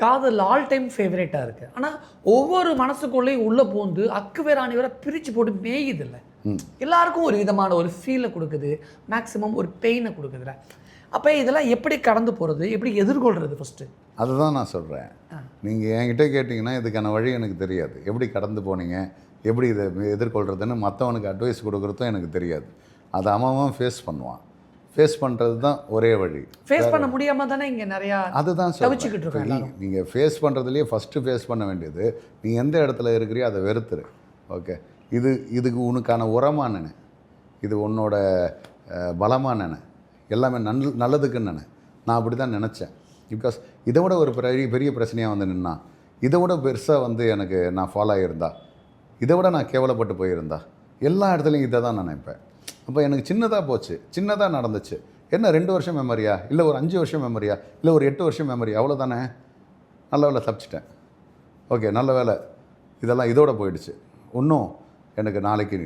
காதல் all time ஃபேவரேட்டாக இருக்குது. ஆனால் ஒவ்வொரு மனசுக்குள்ளேயும் உள்ளே போந்து அக்கு வேற ஆணி வேற பிரித்து போட்டு மேயுதில்ல. எல்லாருக்கும் ஒரு விதமான ஒரு ஃபீலை கொடுக்குது, மேக்ஸிமம் ஒரு பெயினை கொடுக்குதுல. அப்போ இதெல்லாம் எப்படி கடந்து போகிறது, எப்படி எதிர்கொள்கிறது ஃபஸ்ட்டு? அதுதான் நான் சொல்கிறேன். நீங்கள் என்கிட்ட கேட்டிங்கன்னா இதுக்கான வழி எனக்கு தெரியாது. எப்படி கடந்து போனீங்க, எப்படி இதை எதிர்கொள்கிறதுன்னு மற்றவனுக்கு அட்வைஸ் கொடுக்குறதும் எனக்கு தெரியாது. அதை அவன் ஃபேஸ் பண்ணுவான். ஃபேஸ் பண்ணுறது தான் ஒரே வழி. ஃபேஸ் பண்ண முடியாமல் தானே இங்கே நிறையா அதுதான் தவிச்சுக்கிட்டு இருக்கோம். நீங்கள் ஃபேஸ் பண்ணுறதுலேயே ஃபஸ்ட்டு ஃபேஸ் பண்ண வேண்டியது, நீ எந்த இடத்துல இருக்கிறியோ அதை வெறுத்துரு. ஓகே, இதுக்கு உனக்கான உரமாக நினை, இது உன்னோட பலமாக நினை, எல்லாமே நல்லதுக்குன்னு நினை. நான் அப்படி தான் நினச்சேன். பிகாஸ் இதை விட ஒரு பெரிய பிரச்சனையாக வந்து நின்னா, இதை விட பெருசாக வந்து எனக்கு நான் ஃபாலோ ஆகியிருந்தா, இதை விட நான் கேவலப்பட்டு போயிருந்தா, எல்லா இடத்துலையும் இதை தான் நினைப்பேன். அப்போ எனக்கு சின்னதாக போச்சு, சின்னதாக நடந்துச்சு. என்ன 2 வருஷம் மெமரியா, இல்லை ஒரு 5 வருஷம் மெமரியா, இல்லை ஒரு 8 வருஷம் மெமரியா, அவ்வளோதானே. நல்ல வேலை தப்பிச்சிட்டேன். ஓகே, நல்ல வேலை, இதெல்லாம் இதோட போயிடுச்சு. இன்னும் எனக்கு நாளைக்கு